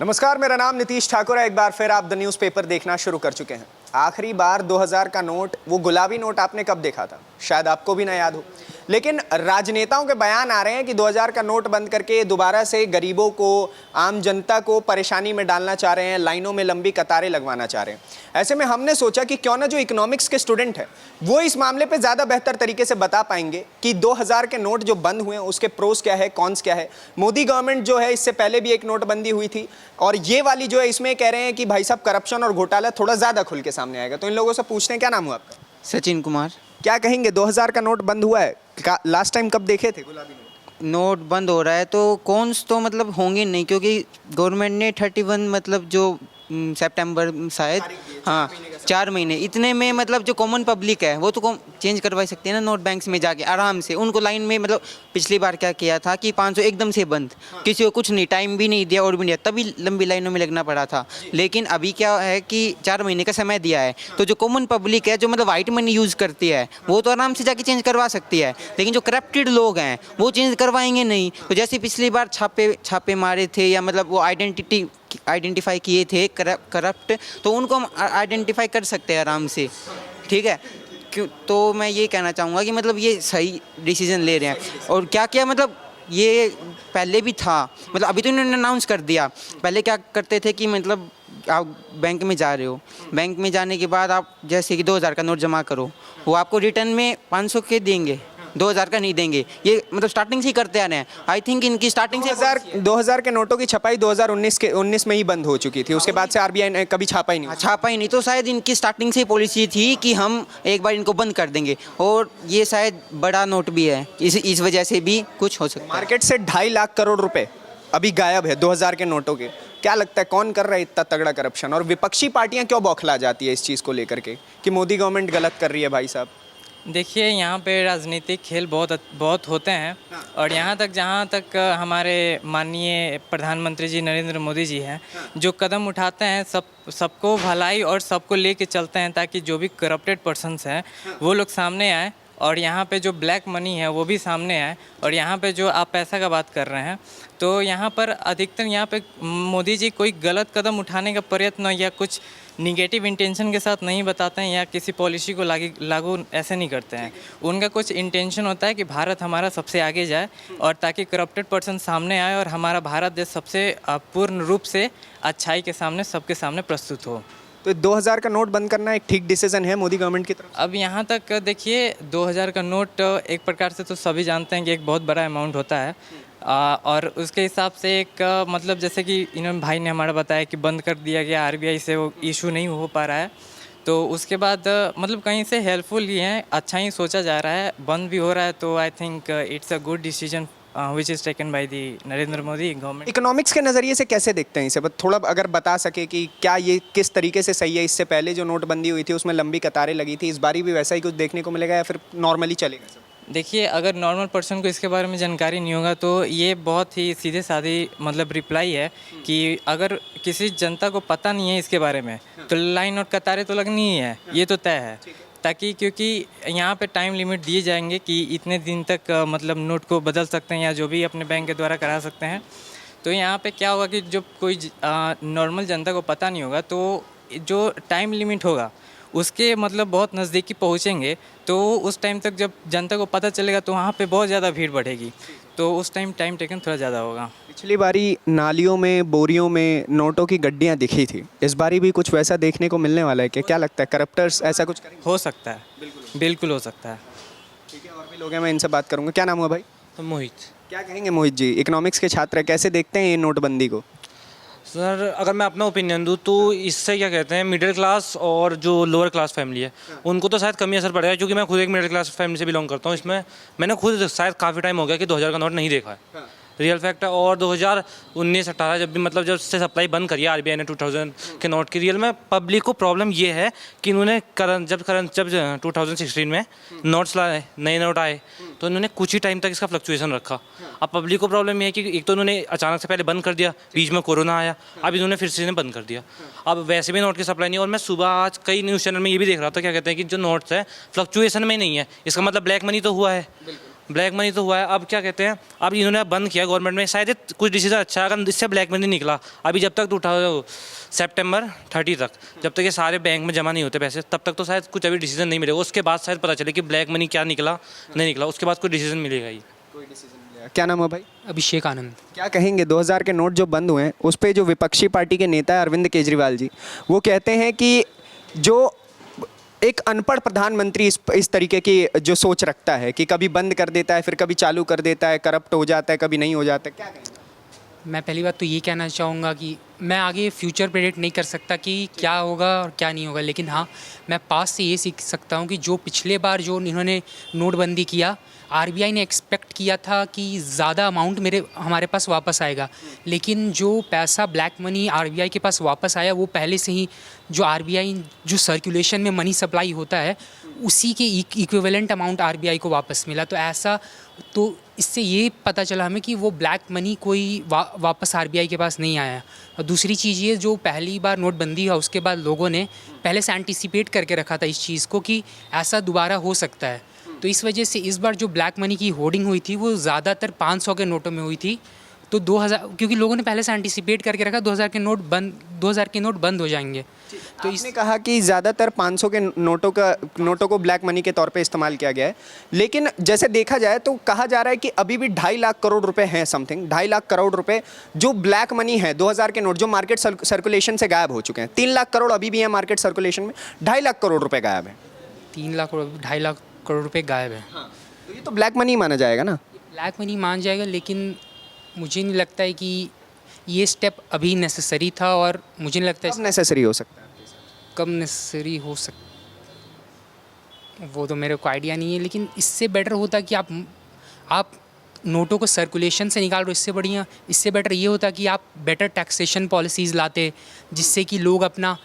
नमस्कार, मेरा नाम नीतीश ठाकुर है। एक बार फिर आप द न्यूज़पेपर देखना शुरू कर चुके हैं। आखिरी बार 2000 का नोट, वो गुलाबी नोट आपने कब देखा था? शायद आपको भी ना याद हो, लेकिन राजनेताओं के बयान आ रहे हैं कि 2000 का नोट बंद करके दोबारा से गरीबों को, आम जनता को परेशानी में डालना चाह रहे हैं, लाइनों में लंबी कतारें लगवाना चाह रहे हैं। ऐसे में हमने सोचा कि क्यों ना जो इकोनॉमिक्स के स्टूडेंट हैं वो इस मामले पे ज़्यादा बेहतर तरीके से बता पाएंगे कि 2000 के नोट जो बंद हुए हैं उसके प्रोस क्या है, कॉन्स क्या है। मोदी गवर्नमेंट जो है, इससे पहले भी एक नोटबंदी हुई थी और ये वाली जो है इसमें कह रहे हैं कि भाई साहब करप्शन और घोटाला थोड़ा ज़्यादा खुल के सामने आएगा। तो इन लोगों से पूछते हैं, क्या नाम हुआ आपका? सचिन कुमार। क्या कहेंगे, 2000 का नोट बंद हुआ है, लास्ट टाइम कब देखे थे गुलाबी नोट? नोट बंद हो रहा है तो कौन्स तो मतलब होंगे नहीं, क्योंकि गवर्नमेंट ने 31 मतलब जो सितंबर शायद, हाँ 4 महीने, इतने में मतलब जो कॉमन पब्लिक है वो तो चेंज करवा सकते हैं ना नोट बैंक्स में जाके आराम से। उनको लाइन में मतलब पिछली बार क्या किया था कि 500 एकदम से बंद, किसी को कुछ नहीं, टाइम भी नहीं दिया और भी नहीं, तभी लंबी लाइनों में लगना पड़ा था। लेकिन अभी क्या है कि 4 महीने का समय दिया है, तो जो कॉमन पब्लिक है, जो मतलब वाइट मनी यूज़ करती है, वो तो आराम से जाके चेंज करवा सकती है। लेकिन जो करप्टेड लोग हैं वो चेंज करवाएंगे नहीं। तो जैसे पिछली बार छापे मारे थे, या मतलब वो आइडेंटिफाई किए थे करप्ट, तो उनको हम आइडेंटिफाई कर सकते हैं आराम से, ठीक है। क्यों, तो मैं ये कहना चाहूँगा कि मतलब ये सही डिसीजन ले रहे हैं। और क्या क्या मतलब ये पहले भी था, मतलब अभी तो इन्होंने अनाउंस कर दिया। पहले क्या करते थे कि मतलब आप बैंक में जा रहे हो, बैंक में जाने के बाद आप जैसे कि 2000 का नोट जमा करो, वो आपको रिटर्न में 500 के देंगे, 2000 का नहीं देंगे। ये मतलब स्टार्टिंग से ही करते आ रहे हैं। आई थिंक इनकी स्टार्टिंग से 2000 के नोटों की छपाई 2019 में ही बंद हो चुकी थी। उसके बाद से आरबीआई ने कभी छापा ही नहीं। छापा ही नहीं, तो शायद इनकी स्टार्टिंग से पॉलिसी थी कि हम एक बार इनको बंद कर देंगे, और ये शायद बड़ा नोट भी है, इस वजह से भी कुछ हो सकता है। मार्केट से 2.5 लाख करोड़ रुपए अभी गायब है 2000 के नोटों के। क्या लगता है कौन कर रहा है इतना तगड़ा करप्शन, और विपक्षी पार्टियां क्यों बौखला जाती है इस चीज़ को लेकर के कि मोदी गवर्नमेंट गलत कर रही है? भाई साहब देखिए, यहाँ पे राजनीतिक खेल बहुत होते हैं, और यहाँ तक जहाँ तक हमारे माननीय प्रधानमंत्री जी नरेंद्र मोदी जी हैं, जो कदम उठाते हैं सबको भलाई और सबको लेके चलते हैं, ताकि जो भी करप्टेड पर्सन्स हैं वो लोग सामने आए, और यहाँ पे जो ब्लैक मनी है वो भी सामने आए। और यहाँ पे जो आप पैसा का बात कर रहे हैं, तो यहाँ पर अधिकतर यहाँ पे मोदी जी कोई गलत कदम उठाने का प्रयत्न या कुछ निगेटिव इंटेंशन के साथ नहीं बताते हैं, या किसी पॉलिसी को लागू ऐसे नहीं करते हैं। उनका कुछ इंटेंशन होता है कि भारत हमारा सबसे आगे जाए, और ताकि करप्टेड पर्सन सामने आए और हमारा भारत देश सबसे पूर्ण रूप से अच्छाई के सामने, सबके सामने प्रस्तुत हो। तो 2000 का नोट बंद करना एक ठीक डिसीजन है मोदी गवर्नमेंट की तरफ? अब यहाँ तक देखिए, 2000 का नोट एक प्रकार से तो सभी जानते हैं कि एक बहुत बड़ा अमाउंट होता है, और उसके हिसाब से एक मतलब जैसे कि इन्होंने भाई ने हमारा बताया कि बंद कर दिया गया, आरबीआई से वो इशू नहीं हो पा रहा है, तो उसके बाद मतलब कहीं से हेल्पफुल ही है, अच्छा ही सोचा जा रहा है, बंद भी हो रहा है। तो I think it's a good decision which is taken by the Narendra Modi government. Economics के नज़रिए से कैसे देखते हैं इसे? थोड़ा अगर बता सके कि क्या ये किस तरीके से सही है? इससे पहले जो नोटबंदी हुई थी उसमें लंबी कतारें लगी थी, इस बारी भी वैसा ही कुछ देखने को मिलेगा या फिर नॉर्मली चलेगा सब? देखिए, अगर नॉर्मल पर्सन को इसके बारे में जानकारी नहीं होगा तो ये बहुत ही सीधे साधी मतलब रिप्लाई है कि अगर किसी जनता को पता नहीं है इसके बारे में, तो लाइन और कतारें तो लगनी ही है, ये तो तय है। ताकि क्योंकि यहाँ पे टाइम लिमिट दिए जाएंगे कि इतने दिन तक मतलब नोट को बदल सकते हैं, या जो भी अपने बैंक के द्वारा करा सकते हैं। तो यहाँ पे क्या होगा कि जो कोई नॉर्मल जनता को पता नहीं होगा, तो जो टाइम लिमिट होगा उसके मतलब बहुत नज़दीकी पहुँचेंगे, तो उस टाइम तक जब जनता को पता चलेगा तो वहाँ पे बहुत ज़्यादा भीड़ बढ़ेगी, तो उस टाइम टेकन थोड़ा ज़्यादा होगा। पिछली बारी नालियों में, बोरियों में नोटों की गड्डियाँ दिखी थी, इस बारी भी कुछ वैसा देखने को मिलने वाला है कि क्या लगता है करप्टर्स ऐसा कुछ करेंगे? हो सकता है, बिल्कुल हो सकता है। ठीक है, और भी लोग हैं, मैं इनसे बात करूँगा। क्या नाम हुआ भाई? मोहित। क्या कहेंगे मोहित जी, इकोनॉमिक्स के छात्र हैं, कैसे देखते हैं ये नोटबंदी को? सर, अगर मैं अपना ओपिनियन दूँ तो इससे क्या कहते हैं, मिडिल क्लास और जो लोअर क्लास फैमिली है उनको तो शायद कमी असर पड़ेगा, क्योंकि मैं खुद एक मिडिल क्लास फैमिली से बिलोंग करता हूँ। इसमें मैंने खुद शायद काफ़ी टाइम हो गया कि 2000 का नोट नहीं देखा है, रियल फैक्ट है। और 2019-18 जब भी मतलब जब से सप्लाई बंद करी है आरबीआई ने 2000 के नोट की, रियल में पब्लिक को प्रॉब्लम ये है कि इन्होंने जब 2016 में नोट्स लाए, नए नोट आए, तो इन्होंने कुछ ही टाइम तक इसका फ्लक्चुएशन रखा। अब पब्लिक को प्रॉब्लम ये है कि एक तो इन्होंने अचानक से पहले बंद कर दिया, बीच में कोरोना आया, अब इन्होंने फिर से बंद कर दिया। अब वैसे भी नोट की सप्लाई नहीं है। और मैं सुबह आज कई न्यूज़ चैनल में ये भी देख रहा था, क्या कहते हैं कि जो नोट्स है फ्लक्चुएशन में नहीं है, इसका मतलब ब्लैक मनी तो हुआ है। ब्लैक मनी तो हुआ है, अब क्या कहते हैं, अब इन्होंने बंद किया गवर्नमेंट में, शायद ये कुछ डिसीजन अच्छा है अगर इससे ब्लैक मनी निकला। अभी जब तक उठा सितंबर 30 तक जब तक ये सारे बैंक में जमा नहीं होते पैसे, तब तक तो शायद कुछ अभी डिसीजन नहीं मिलेगा। उसके बाद शायद पता चले कि ब्लैक मनी क्या निकला नहीं निकला, उसके बाद कोई डिसीजन मिलेगा ही। क्या नाम है भाई? अभिषेक आनंद। क्या कहेंगे 2000 के नोट जो बंद हुए हैं उस पे जो विपक्षी पार्टी के नेता है अरविंद केजरीवाल जी, वो कहते हैं कि जो एक अनपढ़ प्रधानमंत्री इस तरीके की जो सोच रखता है कि कभी बंद कर देता है फिर कभी चालू कर देता है, करप्ट हो जाता है, कभी नहीं हो जाता है, क्या कहेंगे? मैं पहली बात तो ये कहना चाहूँगा कि मैं आगे फ्यूचर प्रेडिक्ट नहीं कर सकता कि क्या होगा और क्या नहीं होगा, लेकिन हाँ मैं पास से ये सीख सकता हूँ कि जो पिछले बार जो इन्होंने नोटबंदी किया, आरबीआई ने एक्सपेक्ट किया था कि ज़्यादा अमाउंट हमारे पास वापस आएगा, लेकिन जो पैसा ब्लैक मनी आरबीआई के पास वापस आया वो पहले से ही जो आरबीआई जो सर्कुलेशन में मनी सप्लाई होता है उसी के इक्विवेलेंट अमाउंट आरबीआई को वापस मिला। तो ऐसा तो इससे ये पता चला हमें कि वो ब्लैक मनी कोई वापस आरबीआई के पास नहीं आया। और दूसरी चीज़ ये, जो पहली बार नोटबंदी हुआ उसके बाद लोगों ने पहले से एंटिसिपेट करके रखा था इस चीज़ को कि ऐसा दोबारा हो सकता है, तो इस वजह से इस बार जो ब्लैक मनी की होर्डिंग हुई थी वो ज़्यादातर 500 के नोटों में हुई थी। तो 2000, क्योंकि लोगों ने पहले से एंटिसिपेट करके रखा 2000 के नोट बंद हो जाएंगे। तो इसने कहा कि ज़्यादातर 500 के नोटों को ब्लैक मनी के तौर पे इस्तेमाल किया गया है, लेकिन जैसे देखा जाए तो कहा जा रहा है कि अभी भी 2.5 लाख करोड़ रुपए हैं, समथिंग 2.5 लाख करोड़ रुपए जो ब्लैक मनी है 2000 के नोट जो मार्केट सर्कुलेशन से गायब हो चुके हैं। 3 लाख करोड़ अभी भी हैं मार्केट सर्कुलेशन में, 2.5 लाख करोड़ रुपए गायब है। 3 लाख करोड़ 2.5 लाख करोड़ रुपए गायब है। तो ये तो ब्लैक मनी माना जाएगा ना? ब्लैक मनी मान जाएगा, लेकिन मुझे नहीं लगता है कि ये स्टेप अभी नेसेसरी था, और मुझे नहीं लगता कब नेसेसरी हो सकता है? कब नेसेसरी हो वो तो मेरे को आइडिया नहीं है, लेकिन इससे बेटर होता कि आप नोटों को सर्कुलेशन से निकाल रहे हो, इससे बेटर ये होता कि आप बेटर टैक्सेशन पॉलिसीज़ लाते जिससे कि लोग अपना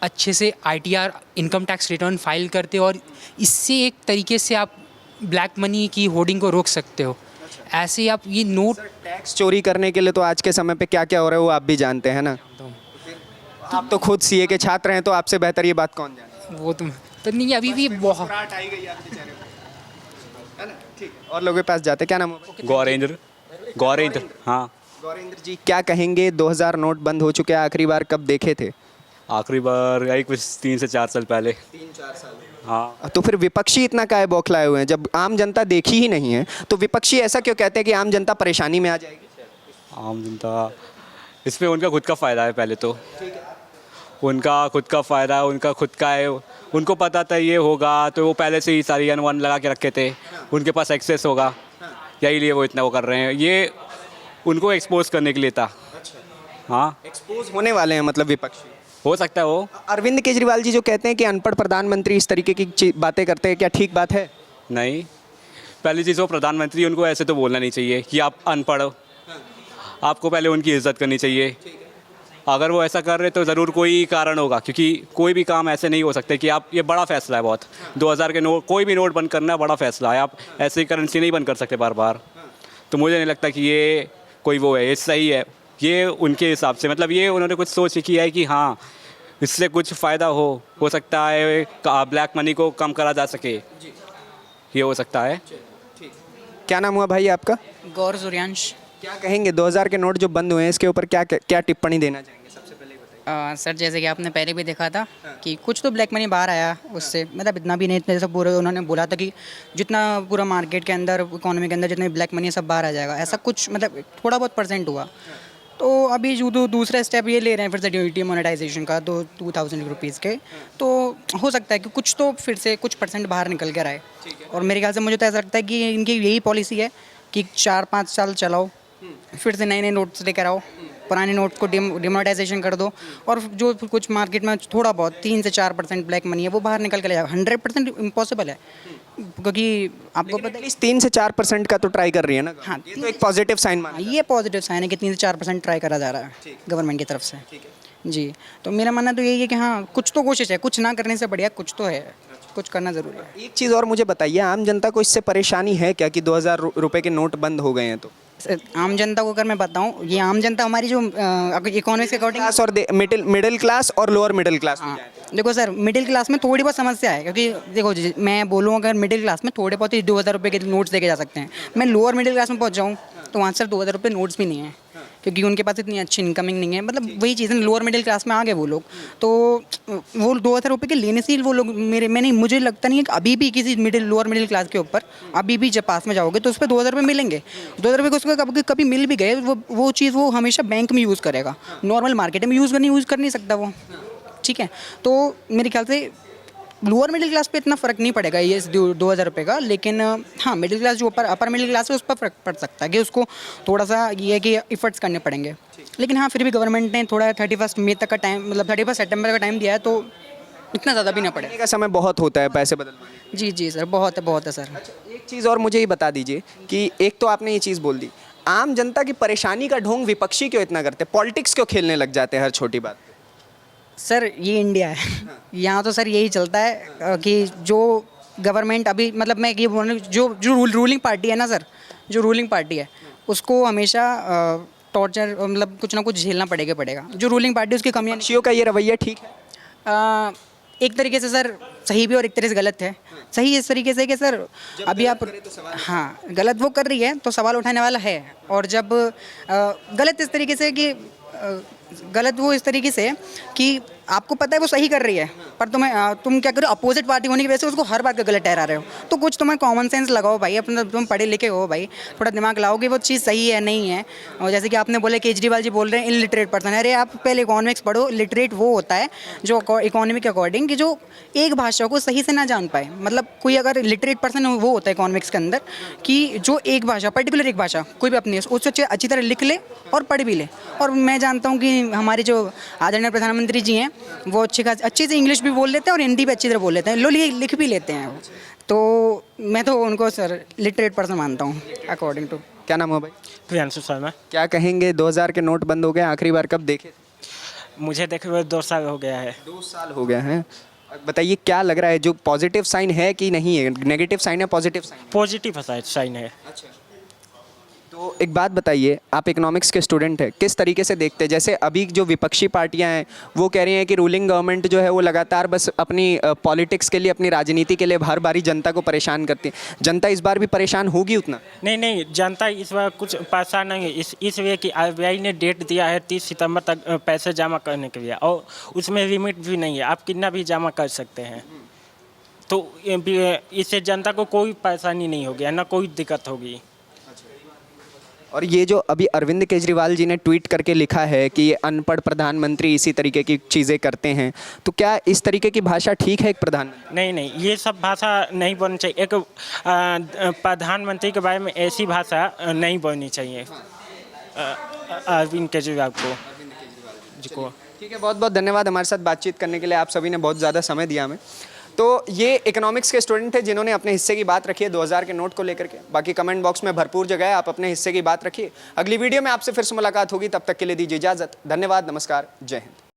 अच्छे से ITR income tax return file करते, और इससे एक तरीके से आप ब्लैक मनी की होर्डिंग को रोक सकते हो। ऐसे आप ये नोट टैक्स चोरी करने के लिए तो आज के समय पे क्या क्या हो रहा है वो आप भी जानते हैं ना? आप तो खुद सीए के छात्र हैं, तो आपसे बेहतर ये बात कौन जाने? वो तो नहीं, अभी भी बहुत आई गई आपके चेहरे पे, है ना? ठीक है, और लोगों के पास जाते। क्या नाम है? गौरेंद्र। हाँ, गौरेंद्र जी, क्या कहेंगे 2000 नोट बंद हो चुके हैं, आखिरी बार कब देखे थे? आखिरी बार यही कुछ 3 से 4 साल पहले। 3-4 साल। हाँ, तो फिर विपक्षी इतना काहे बौखलाए हुए हैं? जब आम जनता देखी ही नहीं है तो विपक्षी ऐसा क्यों कहते हैं कि आम जनता परेशानी में आ जाएगी? आम जनता, इसमें उनका खुद का फ़ायदा है। पहले तो उनका खुद का फ़ायदा है, उनका खुद का है, उनको पता था ये होगा तो वो पहले से ही सारी अनुमान लगा के रखे थे, उनके पास एक्सेस होगा, यही लिए वो इतना वो कर रहे हैं, ये उनको एक्सपोज करने के लिए था। हाँ, एक्सपोज होने वाले हैं मतलब विपक्षी, हो सकता है वो। अरविंद केजरीवाल जी जो कहते हैं कि अनपढ़ प्रधानमंत्री इस तरीके की बातें करते हैं, क्या ठीक बात है? नहीं, पहली चीज़ वो प्रधानमंत्री, उनको ऐसे तो बोलना नहीं चाहिए कि आप अनपढ़ हो, आपको पहले उनकी इज्जत करनी चाहिए। अगर वो ऐसा कर रहे तो ज़रूर कोई कारण होगा, क्योंकि कोई भी काम ऐसे नहीं हो सकते कि आप, ये बड़ा फैसला है बहुत, 2000 के नोट, कोई भी नोट बंद करना बड़ा फैसला है, आप ऐसे करेंसी नहीं बंद कर सकते बार बार। तो मुझे नहीं लगता कि ये कोई वो है, ये सही है, ये उनके हिसाब से, मतलब ये उन्होंने कुछ सोच किया है कि हाँ इससे कुछ फ़ायदा हो सकता है, ब्लैक मनी को कम करा जा सके, ये हो सकता है। क्या नाम हुआ भाई आपका? गौर सूर्यांश। क्या कहेंगे 2000 के नोट जो बंद हुए हैं इसके ऊपर क्या टिप्पणी देना चाहेंगे? सबसे पहले बताइए। सर, जैसे कि आपने पहले भी देखा था कि कुछ तो ब्लैक मनी बाहर आया, उससे मतलब इतना भी नहीं, जैसे पूरे उन्होंने बोला था कि जितना पूरा मार्केट के अंदर, इकोनॉमी के अंदर जितने ब्लैक मनी है सब बाहर आ जाएगा, ऐसा कुछ मतलब थोड़ा बहुत परसेंट हुआ। तो अभी जो दूसरा स्टेप ये ले रहे हैं फिर से डीमोनेटाइजेशन का, तो 2000 रुपीज़ के, तो हो सकता है कि कुछ तो फिर से कुछ परसेंट बाहर निकल कर आए। और मेरे ख्याल से मुझे तो ऐसा लगता है कि इनकी यही पॉलिसी है कि 4-5 साल चलाओ, फिर से नए नोट्स लेकर आओ, पुराने नोट को डिमोनेटाइजेशन कर दो, और जो कुछ मार्केट में थोड़ा बहुत 3 से 4% ब्लैक मनी है वो बाहर निकल के ले जाओ। 100% इम्पॉसिबल है, क्योंकि आपको पता है 3 से 4% का तो ट्राई कर रही है ना? हाँ, ये तो एक पॉजिटिव साइन मान। ये पॉजिटिव साइन है कि 3 से 4% ट्राई करा जा रहा है गवर्नमेंट की तरफ से। जी, तो मेरा मानना तो यही है कि हाँ कुछ तो कोशिश है, कुछ ना करने से बढ़िया कुछ तो है, कुछ करना ज़रूरी है। एक चीज़ और मुझे बताइए, आम जनता को इससे परेशानी है क्या कि 2000 रुपये के नोट बंद हो गए हैं? तो आम जनता को अगर मैं बताऊं, ये आम जनता हमारी जो इकोनॉमिक्स के अकॉर्डिंग क्लास और मिडिल क्लास और लोअर मिडिल क्लास, हाँ, देखो सर, मिडिल क्लास में थोड़ी बहुत समस्या है, क्योंकि देखो मैं बोलूँ अगर मिडिल क्लास में थोड़े बहुत ही 2000 रुपये के नोट्स देके जा सकते हैं, मैं लोअर मिडिल क्लास में पहुँच जाऊँ तो वहाँ सर 2000 रुपये नोट्स भी नहीं है, क्योंकि उनके पास इतनी अच्छी इनकमिंग नहीं है। मतलब वही चीज़ है, लोअर मिडिल क्लास में आ गए वो लोग, तो वो 2000 रुपये के लेने से ही वो लोग मुझे लगता नहीं है कि अभी भी किसी लोअर मिडिल क्लास के ऊपर अभी भी जब पास में जाओगे तो उस पर 2000 रुपये मिलेंगे। 2000 रुपये को उसको कभी मिल भी गए, वो चीज़ वो हमेशा बैंक में यूज़ करेगा, नॉर्मल मार्केट में यूज़ कर नहीं सकता वो। ठीक है, तो मेरे ख्याल से लोअर मिडिल क्लास पे इतना फ़र्क नहीं पड़ेगा ये 2000 रुपये का, लेकिन हाँ मिडिल क्लास जो अपर मिडिल क्लास है उस पर फ़र्क पड़ सकता है कि उसको थोड़ा सा ये है कि एफर्ट्स करने पड़ेंगे। लेकिन हाँ फिर भी गवर्नमेंट ने थोड़ा 31 मई तक का टाइम, मतलब 31 सितंबर का टाइम दिया है, तो इतना ज़्यादा भी ना पड़े। का समय बहुत होता है पैसे बदलवाने। जी जी सर, बहुत है सर। एक चीज़ और मुझे ये बता दीजिए कि एक तो आपने ये चीज़ बोल दी, आम जनता की परेशानी का ढोंग विपक्षी क्यों इतना करते हैं, पॉलिटिक्स क्यों खेलने लग जाते हैं हर छोटी बात पे? सर ये इंडिया है, यहाँ तो सर यही चलता है कि जो गवर्नमेंट अभी, मतलब मैं ये बोल रहा हूँ, जो रूलिंग पार्टी है ना सर, जो रूलिंग पार्टी है उसको हमेशा टॉर्चर, मतलब कुछ ना कुछ झेलना पड़ेगा। जो रूलिंग पार्टी उसकी कमियाँ विपक्षियों का ये रवैया ठीक है? एक तरीके से सर सही भी और एक तरीके से गलत है। सही इस तरीके से कि सर अभी आप, हाँ गलत वो कर रही है तो सवाल उठाने वाला है, और जब गलत इस तरीके से कि गलत वो इस तरीके से कि आपको पता है वो सही कर रही है, पर तुम क्या करो, अपोजिट पार्टी होने की वजह से उसको हर बात का गलत ठहरा रहे हो। तो कुछ तुम्हें कॉमन सेंस लगाओ भाई, अपना तुम पढ़े लिखे हो भाई, थोड़ा दिमाग लाओ कि वो चीज़ सही है नहीं है। और जैसे कि आपने बोले केजरीवाल जी बोल रहे हैं इलिटरेट पर्सन, अरे आप पहले इकोनॉमिक्स पढ़ो। लिटरेट वो होता है जो इकोनॉमी के अकॉर्डिंग कि जो एक भाषा को सही से ना जान पाए, मतलब कोई अगर लिटरेट पर्सन वो होता है इकोनॉमिक्स के अंदर कि जो एक भाषा, पर्टिकुलर एक भाषा कोई भी अपनी उससे अच्छी तरह लिख ले और पढ़ भी ले। और मैं जानता हूँ कि हमारे जो आदरणीय प्रधानमंत्री जी हैं वो अच्छे से इंग्लिश भी बोल लेते हैं और हिंदी भी अच्छी तरह बोल लेते हैं, लोग लिख भी लेते हैं। तो मैं तो उनको सर लिटरेट पर्सन मानता हूँ अकॉर्डिंग टू। क्या नाम है भाई? प्रियांशु शर्मा। क्या कहेंगे, 2000 के नोट बंद हो गए, आखिरी बार कब देखे? मुझे देखे हुए 2 साल हो गया है। 2 साल हो गए हैं। बताइए क्या लग रहा है, जो पॉजिटिव साइन है कि नहीं है, नेगेटिव साइन है पॉजिटिव साइन? पॉजिटिव साइन है। अच्छा, तो एक बात बताइए, आप इकोनॉमिक्स के स्टूडेंट हैं, किस तरीके से देखते हैं, जैसे अभी जो विपक्षी पार्टियां हैं वो कह रही हैं कि रूलिंग गवर्नमेंट जो है वो लगातार बस अपनी पॉलिटिक्स के लिए, अपनी राजनीति के लिए हर बारी जनता को परेशान करती है, जनता इस बार भी परेशान होगी उतना? नहीं, जनता इस बार कुछ परेशान नहीं है, इसलिए कि RBI ने डेट दिया है 30 सितंबर तक पैसे जमा करने के लिए, और उसमें लिमिट भी नहीं है, आप कितना भी जमा कर सकते हैं। तो इससे जनता को कोई परेशानी नहीं होगी, ना कोई दिक्कत होगी। और ये जो अभी अरविंद केजरीवाल जी ने ट्वीट करके लिखा है कि ये अनपढ़ प्रधानमंत्री इसी तरीके की चीज़ें करते हैं, तो क्या इस तरीके की भाषा ठीक है एक प्रधानमंत्री? नहीं, ये सब भाषा नहीं बोलनी चाहिए। एक प्रधानमंत्री के बारे में ऐसी भाषा नहीं बोलनी चाहिए अरविंद केजरीवाल को। ठीक है, बहुत बहुत धन्यवाद हमारे साथ बातचीत करने के लिए, आप सभी ने बहुत ज़्यादा समय दिया हमें। तो ये इकोनॉमिक्स के स्टूडेंट थे जिन्होंने अपने हिस्से की बात रखी है 2000 के नोट को लेकर के। बाकी कमेंट बॉक्स में भरपूर जगह है, आप अपने हिस्से की बात रखिए। अगली वीडियो में आपसे फिर से मुलाकात होगी, तब तक के लिए दीजिए इजाज़त। धन्यवाद, नमस्कार, जय हिंद।